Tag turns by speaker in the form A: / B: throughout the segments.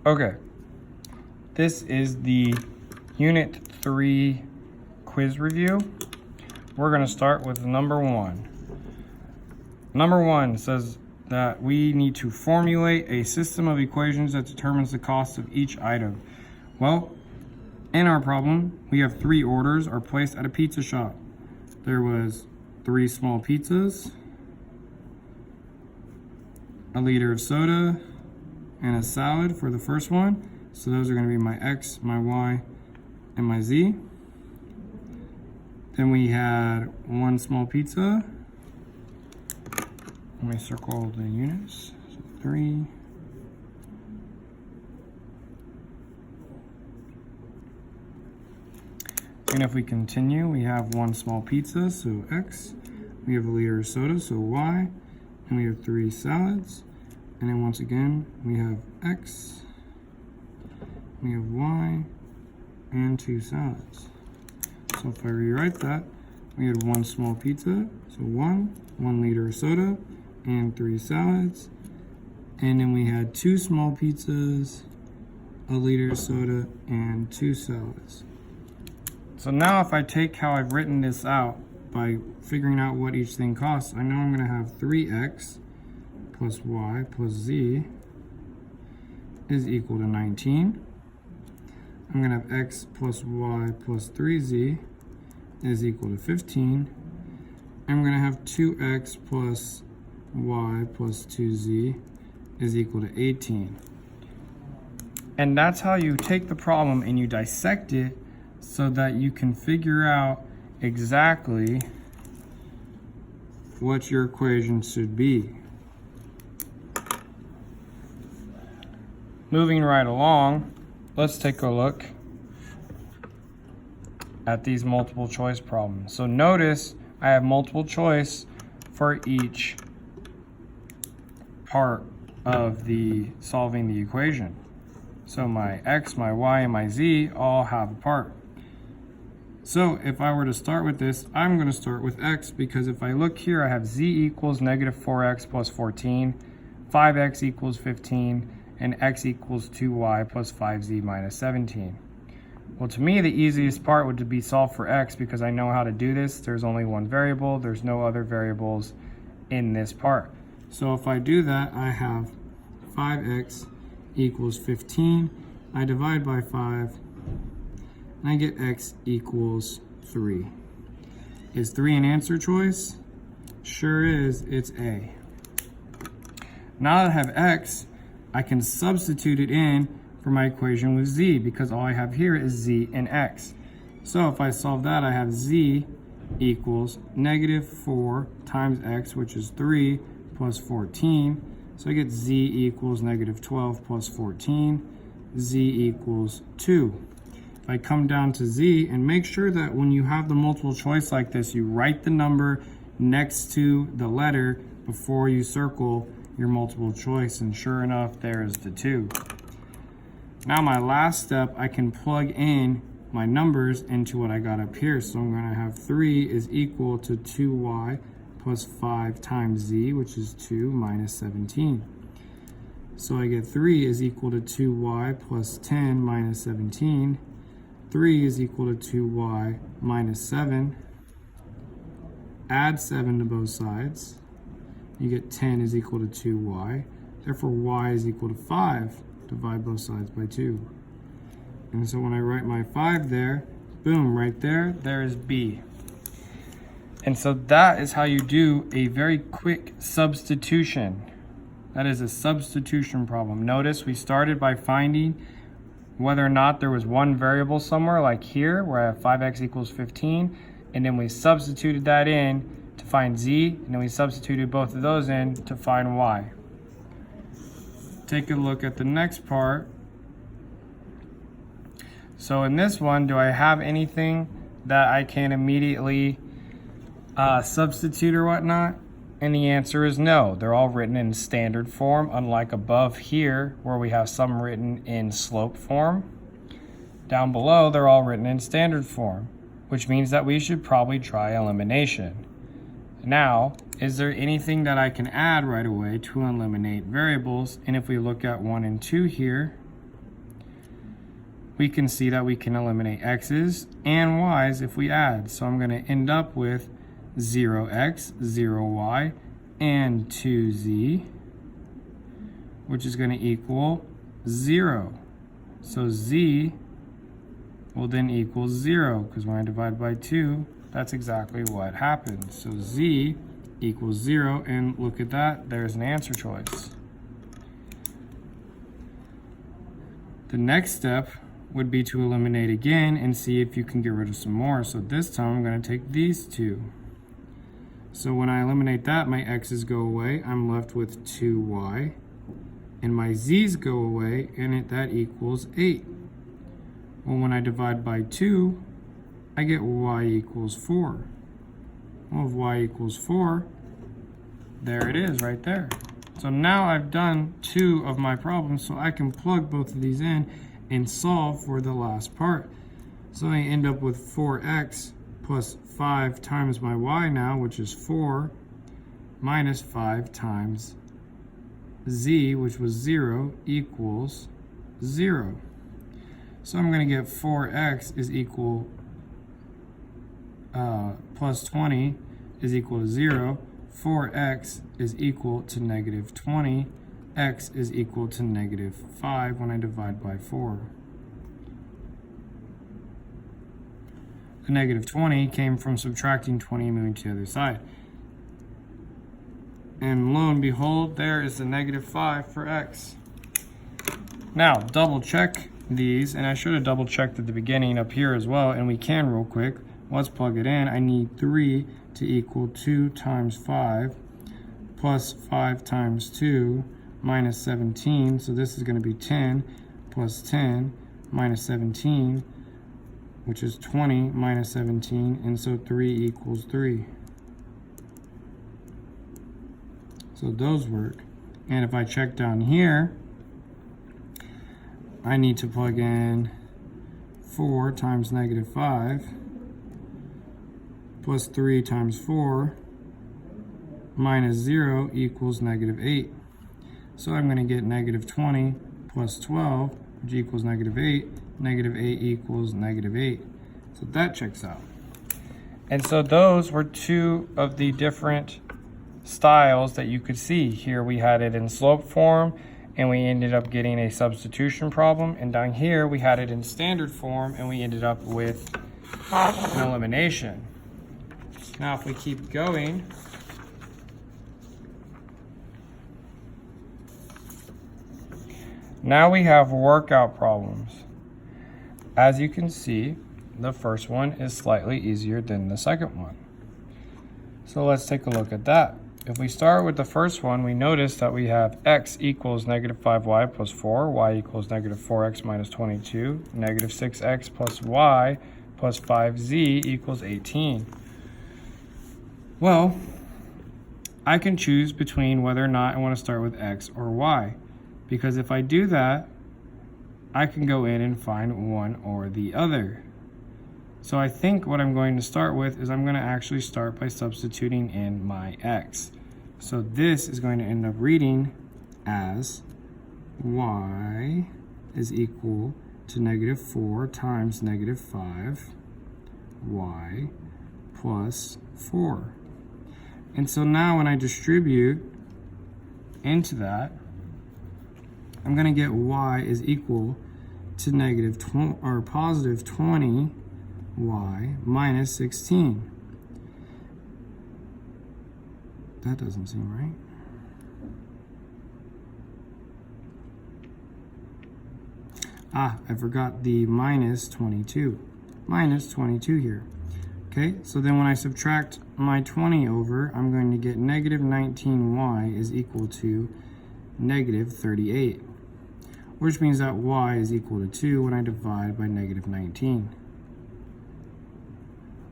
A: Okay, this is the Unit 3 quiz review. We're going to start with number 1. Number 1 says that we need to formulate a system of equations that determines the cost of each item. Well, in our problem, we have 3 orders are placed at a pizza shop. There was 3 small pizzas, a liter of soda, and a salad for the first one. So those are going to be my X, my Y, and my Z. Then we had 1 small pizza. Let me circle the units. So 3. And if we continue, we have 1 small pizza, so X. We have a liter of soda, so Y. And we have 3 salads. And then once again, we have X. We have Y. And 2 salads. So if I rewrite that, we had 1 small pizza, so 1 liter of soda, and 3 salads. And then we had 2 small pizzas, a liter of soda, and 2 salads. So now if I take how I've written this out by figuring out what each thing costs, I know I'm going to have 3x plus y plus z is equal to 19. I'm going to have x plus y plus 3z is equal to 15. I'm going to have 2x plus y plus 2z is equal to 18. And that's how you take the problem and you dissect it so that you can figure out exactly what your equation should be. Moving right along, let's take a look at these multiple choice problems. So notice I have multiple choice for each part of the solving the equation. So my X, my Y, and my Z all have a part. So if I were to start with this, I'm going to start with X, because if I look here, I have Z equals negative 4X plus 14, 5X equals 15, and X equals 2Y plus 5Z minus 17. Well, to me, the easiest part would be solve for X, because I know how to do this. There's only 1 variable. There's no other variables in this part. So if I do that, I have 5X equals 15. I divide by 5. And I get X equals 3. Is 3 an answer choice? Sure is, it's A. Now that I have X, I can substitute it in for my equation with Z, because all I have here is Z and X. So if I solve that, I have Z equals negative 4 times X, which is 3, plus 14. So I get Z equals negative 12 plus 14. Z equals 2. If I come down to Z, and make sure that when you have the multiple choice like this, you write the number next to the letter before you circle your multiple choice, and sure enough, there is the 2. Now my last step, I can plug in my numbers into what I got up here. So I'm going to have 3 is equal to 2y plus 5 times z, which is 2 minus 17. So I get 3 is equal to 2y plus 10 minus 17. 3 is equal to 2y minus 7. Add 7 to both sides. You get 10 is equal to 2y. Therefore, y is equal to 5. Divide both sides by 2. And so when I write my 5 there, boom, right there, there is B. And so that is how you do a very quick substitution. That is a substitution problem. Notice we started by finding whether or not there was 1 variable somewhere, like here, where I have 5x equals 15, and then we substituted that in to find z, and then we substituted both of those in to find y. Take a look at the next part. So in this one, do I have anything that I can immediately substitute or whatnot? And the answer is no. They're all written in standard form, unlike above here where we have some written in slope form. Down below, they're all written in standard form, which means that we should probably try elimination. Now, is there anything that I can add right away to eliminate variables? And if we look at 1 and 2 here, we can see that we can eliminate x's and y's if we add. So I'm going to end up with 0x, 0y, and 2z, which is going to equal 0. So z will then equal 0, because when I divide by 2, that's exactly what happens. So z equals 0, and look at that, there's an answer choice. The next step would be to eliminate again and see if you can get rid of some more. So this time I'm going to take these two. So when I eliminate that, my x's go away. I'm left with 2y. And my z's go away, and that equals 8. Well, when I divide by 2, I get y equals 4. Well, if y equals 4, there it is right there. So now I've done 2 of my problems, so I can plug both of these in and solve for the last part. So I end up with 4x plus 5 times my y now, which is 4, minus 5 times z, which was 0, equals 0. So I'm going to get 4x is equal, plus 20 is equal to 0. 4x is equal to negative 20. X is equal to negative 5 when I divide by 4. The negative 20 came from subtracting 20 and moving to the other side. And lo and behold, there is the negative 5 for x. Now, double check these, and I should have double checked at the beginning up here as well, and we can real quick. Let's plug it in. I need 3 to equal 2 times 5 plus 5 times 2 minus 17. So this is going to be 10 plus 10 minus 17, which is 20 minus 17, and so 3 equals 3. So those work. And if I check down here, I need to plug in 4 times negative 5 plus 3 times 4 minus 0 equals negative 8. So I'm going to get negative 20 plus 12, which equals negative 8. Negative 8 equals negative 8. So that checks out. And so those were 2 of the different styles that you could see. Here we had it in slope form, and we ended up getting a substitution problem. And down here we had it in standard form, and we ended up with an elimination. Now if we keep going, now we have workout problems. As you can see, the first one is slightly easier than the second one. So let's take a look at that. If we start with the first one, we notice that we have x equals negative 5y plus 4, y equals negative 4x minus 22, negative 6x plus y plus 5z equals 18. Well, I can choose between whether or not I want to start with x or y, because if I do that, I can go in and find one or the other. So I think what I'm going to start with is I'm going to actually start by substituting in my x. So this is going to end up reading as y is equal to negative 4 times negative 5y plus 4. And so now when I distribute into that, I'm going to get y is equal to positive 20y minus 16. That doesn't seem right. I forgot the minus 22. Minus 22 here. Okay, so then when I subtract my 20 over, I'm going to get negative 19y is equal to negative 38. Which means that y is equal to 2 when I divide by negative 19.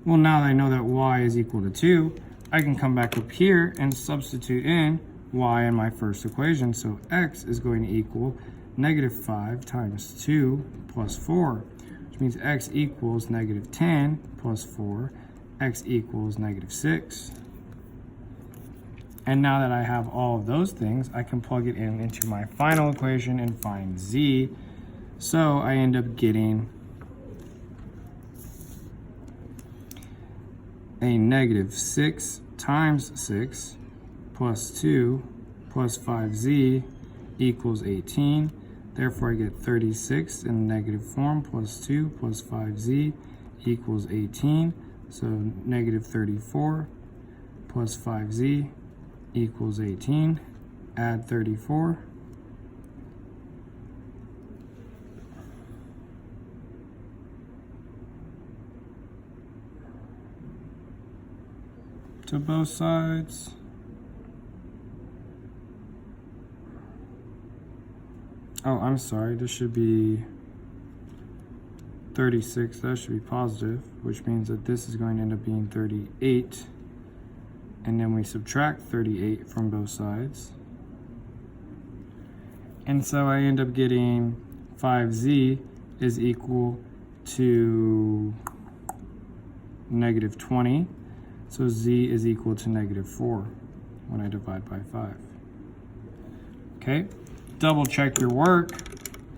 A: Well, now that I know that y is equal to 2, I can come back up here and substitute in y in my first equation. So x is going to equal negative 5 times 2 plus 4, which means x equals negative 10 plus 4, x equals negative 6. And now that I have all of those things, I can plug it in into my final equation and find z. So I end up getting a negative 6 times 6 plus 2 plus 5z equals 18. Therefore, I get 36 in the negative form plus 2 plus 5z equals 18. So negative 34 plus 5z equals 18. Add 34. To both sides. Oh, I'm sorry, this should be 36, that should be positive, which means that this is going to end up being 38. And then we subtract 38 from both sides. And so I end up getting 5z is equal to negative 20. So z is equal to negative 4 when I divide by 5. Okay, double check your work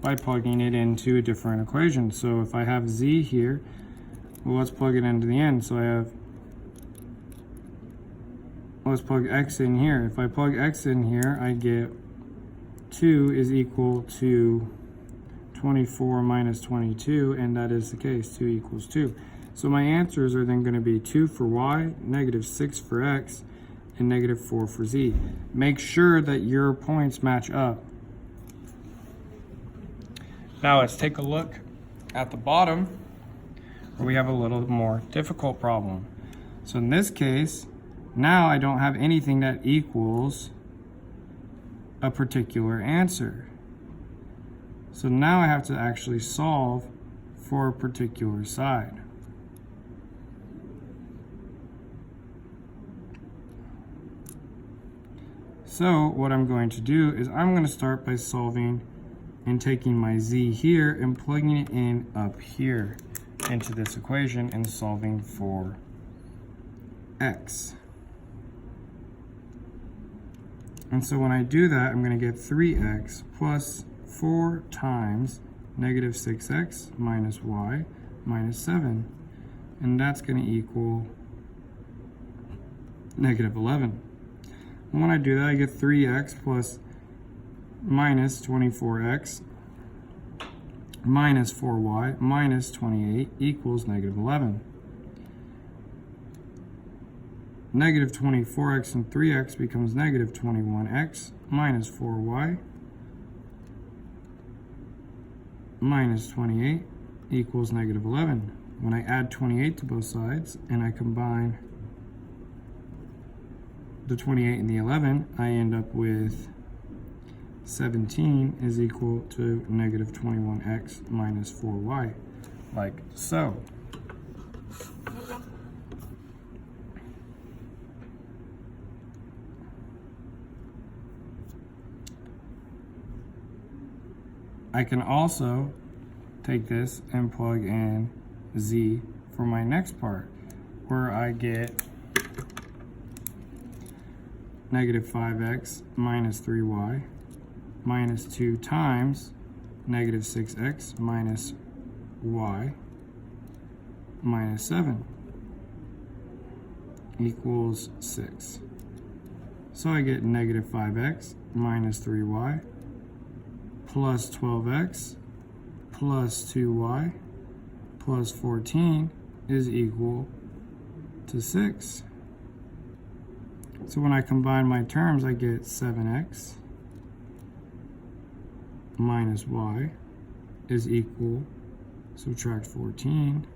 A: by plugging it into a different equation. So if I have z here, well, let's plug it into the end. So I have, let's plug x in here. If I plug x in here, I get 2 is equal to 24 minus 22, and that is the case, 2 equals 2. So my answers are then going to be 2 for y, negative 6 for x, and negative 4 for z. Make sure that your points match up. Now let's take a look at the bottom where we have a little more difficult problem. So in this case, now I don't have anything that equals a particular answer. So now I have to actually solve for a particular side. So what I'm going to do is I'm going to start by solving and taking my z here and plugging it in up here into this equation and solving for x. And so when I do that, I'm going to get 3x plus 4 times negative 6x minus y minus 7. And that's going to equal negative 11. And when I do that, I get 3x plus minus 24x minus 4y minus 28 equals negative 11. Negative 24x and 3x becomes negative 21x minus 4y minus 28 equals negative 11. When I add 28 to both sides and I combine the 28 and the 11, I end up with 17 is equal to negative 21x minus 4y, like so. I can also take this and plug in z for my next part, where I get negative 5x minus 3y minus 2 times negative 6x minus y minus 7 equals 6. So I get negative 5x minus 3y plus 12x plus 2y plus 14 is equal to 6. So when I combine my terms, I get 7x minus y is equal, subtract 14,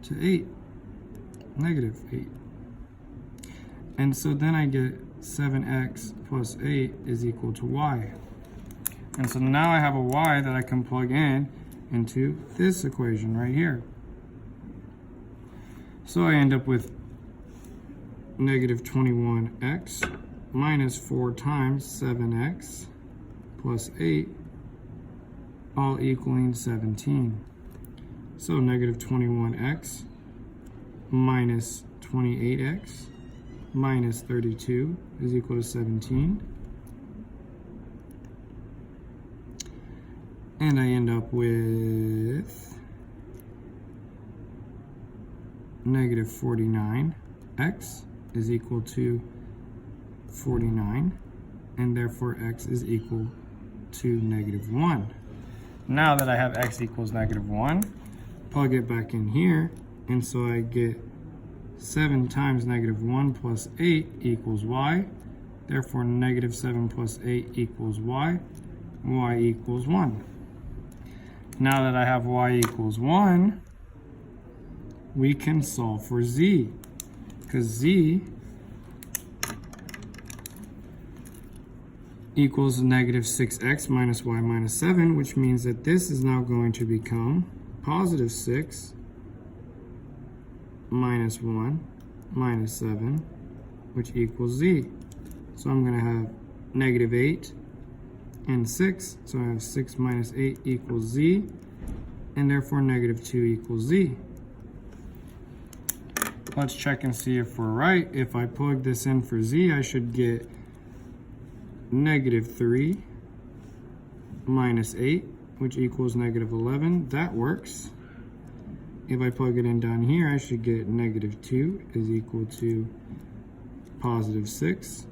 A: to 8, negative 8. And so then I get 7x plus 8 is equal to y. And so now I have a y that I can plug in into this equation right here. So I end up with negative 21x minus 4 times 7x plus 8, all equaling 17. So negative 21x minus 28x minus 32 is equal to 17. And I end up with negative 49. X is equal to 49. And therefore x is equal to negative 1. Now that I have x equals negative 1, plug it back in here. And so I get 7 times negative 1 plus 8 equals y. Therefore, negative 7 plus 8 equals y. Y equals 1. Now that I have y equals 1, we can solve for z. Because z equals negative 6x minus y minus 7, which means that this is now going to become positive 6 minus 1 minus 7, which equals z. So I'm going to have negative 8 and 6. So I have 6 minus 8 equals z, and therefore negative 2 equals z. Let's check and see if we're right. If I plug this in for z, I should get negative 3 minus 8, which equals negative 11. That works. If I plug it in down here, I should get negative 2 is equal to positive 6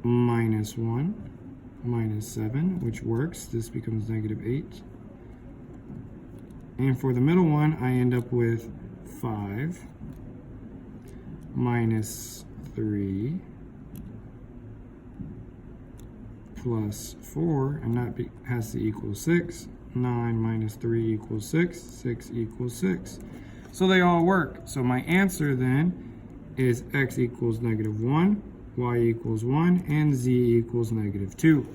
A: minus 1 minus 7, which works. This becomes negative 8. And for the middle one, I end up with 5 minus 3 plus 4, and that has to equal 6. 9 minus 3 equals 6. 6 equals 6. So they all work. So my answer then is x equals negative 1, y equals 1, and z equals negative 2.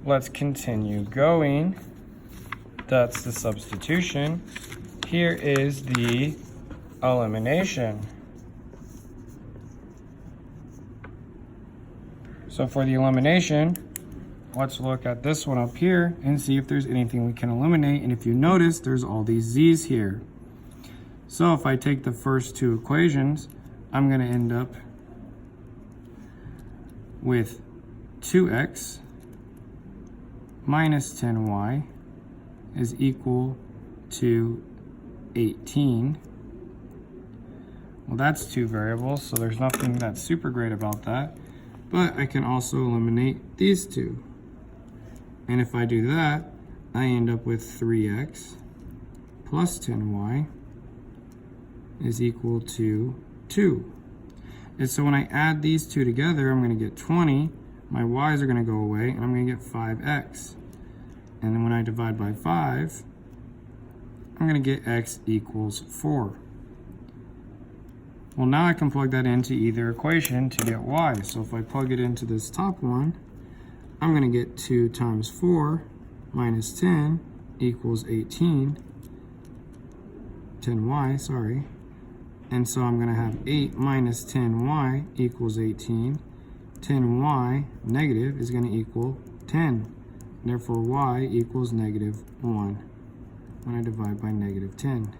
A: Let's continue going. That's the substitution. Here is the elimination. So for the elimination, let's look at this one up here and see if there's anything we can eliminate. And if you notice, there's all these z's here. So if I take the first two equations, I'm going to end up with 2x minus 10y is equal to 18. Well, that's two variables, so there's nothing that's super great about that. But I can also eliminate these two. And if I do that, I end up with 3x plus 10y is equal to 2. And so when I add these two together, I'm going to get 20. My y's are going to go away, and I'm going to get 5x. And then when I divide by 5, I'm going to get x equals 4. Well, now I can plug that into either equation to get y. So if I plug it into this top one, I'm going to get 2 times 4 minus 10 equals 18. 10y, sorry. And so I'm going to have 8 minus 10y equals 18. 10y negative is going to equal 10. Therefore, y equals negative 1 when I divide by negative 10.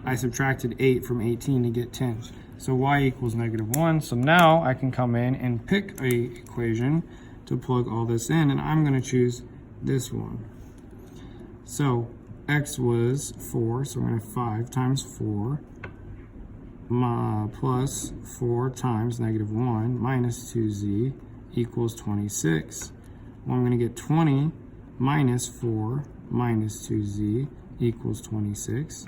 A: I subtracted 8 from 18 to get 10. So y equals negative 1. So now I can come in and pick a equation to plug all this in, and I'm going to choose this one. So x was 4, so we're going to have 5 times 4 plus 4 times negative 1 minus 2z equals 26. Well, I'm going to get 20 minus 4 minus 2z equals 26.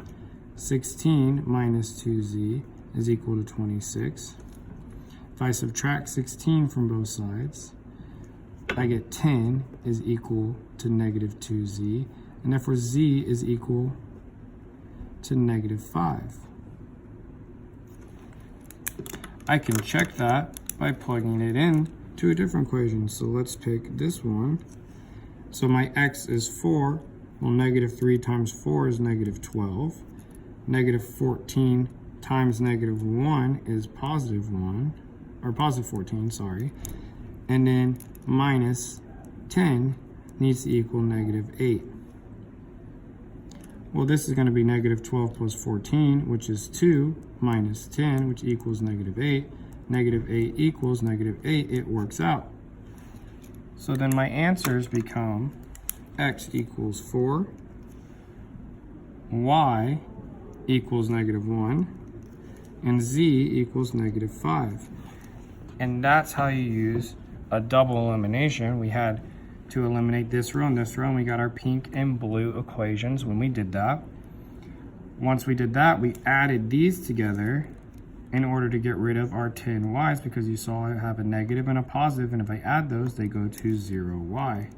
A: 16 minus 2z is equal to 26. If I subtract 16 from both sides, I get 10 is equal to negative 2z, and therefore z is equal to negative 5. I can check that by plugging it in to a different equation. So let's pick this one. So my x is 4. Well, negative 3 times 4 is negative 12. Negative 14 times negative 1 is positive 1, or positive 14, sorry. And then minus 10 needs to equal negative 8. Well, this is going to be negative 12 plus 14, which is 2, minus 10, which equals negative 8. negative 8 equals negative 8, it works out. So then my answers become x equals 4, y equals negative 1, and z equals negative 5. And that's how you use a double elimination. We had to eliminate this row and this row, and we got our pink and blue equations when we did that. Once we did that, we added these together in order to get rid of our 10y's, because you saw I have a negative and a positive, and if I add those, they go to 0y.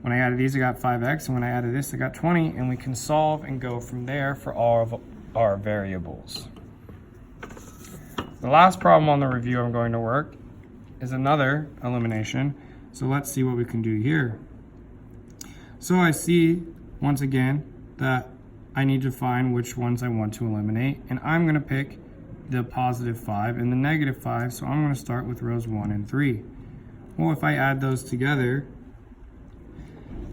A: When I added these, I got 5x, and when I added this, I got 20, and we can solve and go from there for all of our variables. The last problem on the review I'm going to work is another elimination. So let's see what we can do here. So I see, once again, that I need to find which ones I want to eliminate, and I'm going to pick the positive 5 and the negative 5, so I'm going to start with rows 1 and 3. Well, if I add those together,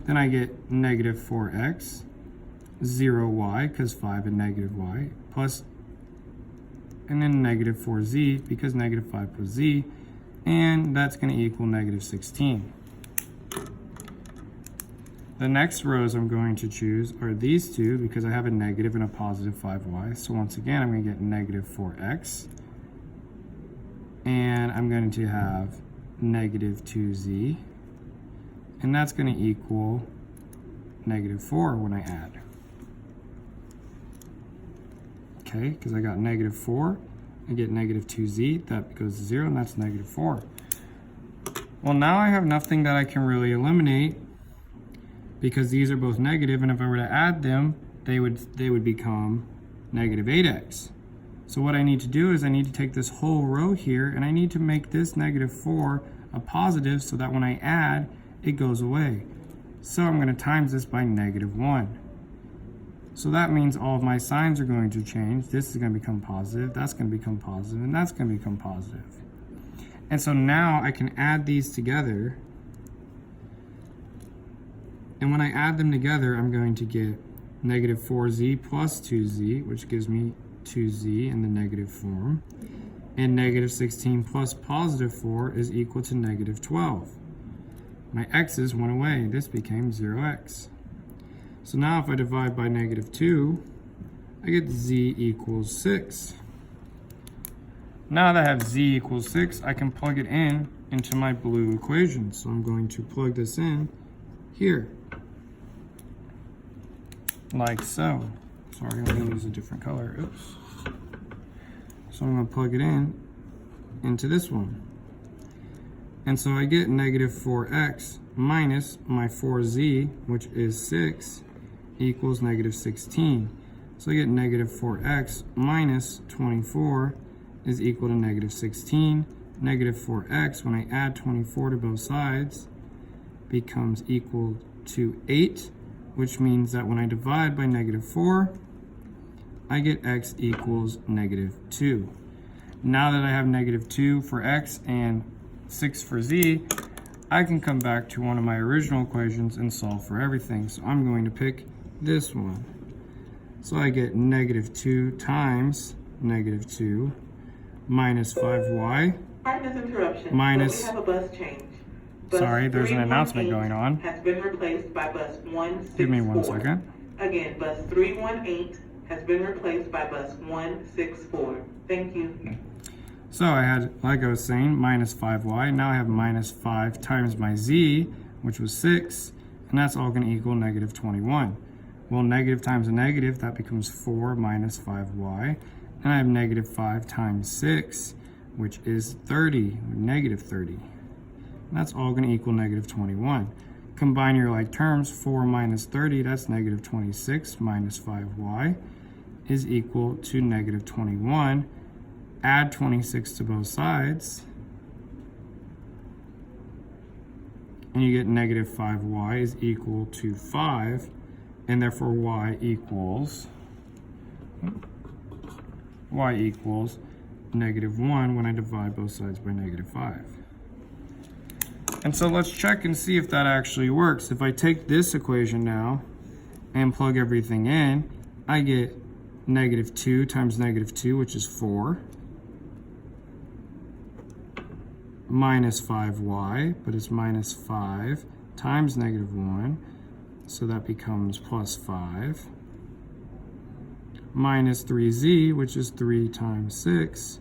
A: then I get negative 4x, 0y, because 5 and negative y, plus, and then negative 4z, because negative 5 plus z, and that's going to equal negative 16. The next rows I'm going to choose are these two, because I have a negative and a positive 5y. So once again, I'm going to get negative 4x. And I'm going to have negative 2z. And that's going to equal negative 4 when I add. Okay, because I got negative 4. I get negative 2z. That goes to 0, and that's negative 4. Well, now I have nothing that I can really eliminate, because these are both negative, and if I were to add them, they would become negative 8x. So what I need to do is I need to take this whole row here, and I need to make this negative 4 a positive, so that when I add, it goes away. So I'm going to times this by negative 1. So that means all of my signs are going to change. This is going to become positive, that's going to become positive, and that's going to become positive. And so now I can add these together. And when I add them together, I'm going to get negative 4z plus 2z, which gives me 2z in the negative form. And negative 16 plus positive 4 is equal to negative 12. My x's went away. This became 0x. So now if I divide by negative 2, I get z equals 6. Now that I have z equals 6, I can plug it in into my blue equation. So I'm going to plug this in here, like so. Sorry, I'm going to use a different color. Oops. So I'm going to plug it in into this one. And so I get negative 4x minus my 4z, which is 6, equals negative 16. So I get negative 4x minus 24 is equal to negative 16. Negative 4x, when I add 24 to both sides, becomes equal to 8, which means that when I divide by negative 4, I get x equals negative 2. Now that I have negative 2 for x and 6 for z, I can come back to one of my original equations and solve for everything. So I'm going to pick this one. So I get negative 2 times negative 2 minus 5y minus,
B: we have a bus change.
A: Sorry, there's an announcement going on.
B: Has been replaced by bus 164.
A: Give me 1 second.
B: Again, bus 318 has been replaced by bus 164. Thank you.
A: So I had, like I was saying, minus 5y. Now I have minus 5 times my z, which was 6, and that's all going to equal negative 21. Well, negative times a negative, that becomes 4 minus 5y. And I have negative 5 times 6, which is 30, negative 30. And that's all going to equal negative 21. Combine your like terms, 4 minus 30, that's negative 26 minus 5y is equal to negative 21. Add 26 to both sides, and you get negative 5y is equal to 5, and therefore y equals negative 1 when I divide both sides by negative 5. And so let's check and see if that actually works. If I take this equation now and plug everything in, I get negative 2 times negative 2, which is 4. minus 5y, but it's minus 5 times negative 1, so that becomes plus 5, minus 3z, which is 3 times 6,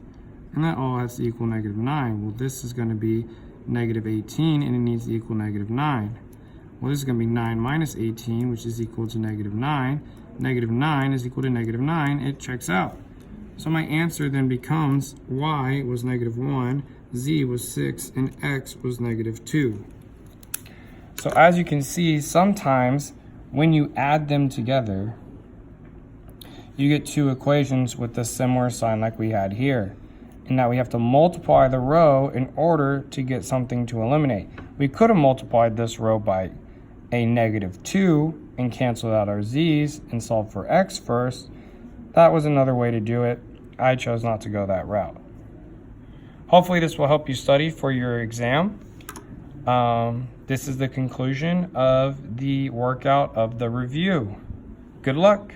A: and that all has to equal negative 9. Well, this is going to be negative 18, and it needs to equal negative 9. Well, this is going to be 9 minus 18, which is equal to negative 9. Negative 9 is equal to negative 9. It checks out. So my answer then becomes y was negative 1, z was 6, and x was negative 2. So as you can see, sometimes when you add them together, you get two equations with a similar sign like we had here. And now we have to multiply the row in order to get something to eliminate. We could have multiplied this row by a negative 2 and canceled out our z's and solved for x first. That was another way to do it. I chose not to go that route. Hopefully this will help you study for your exam. This is the conclusion of the workout of the review. Good luck.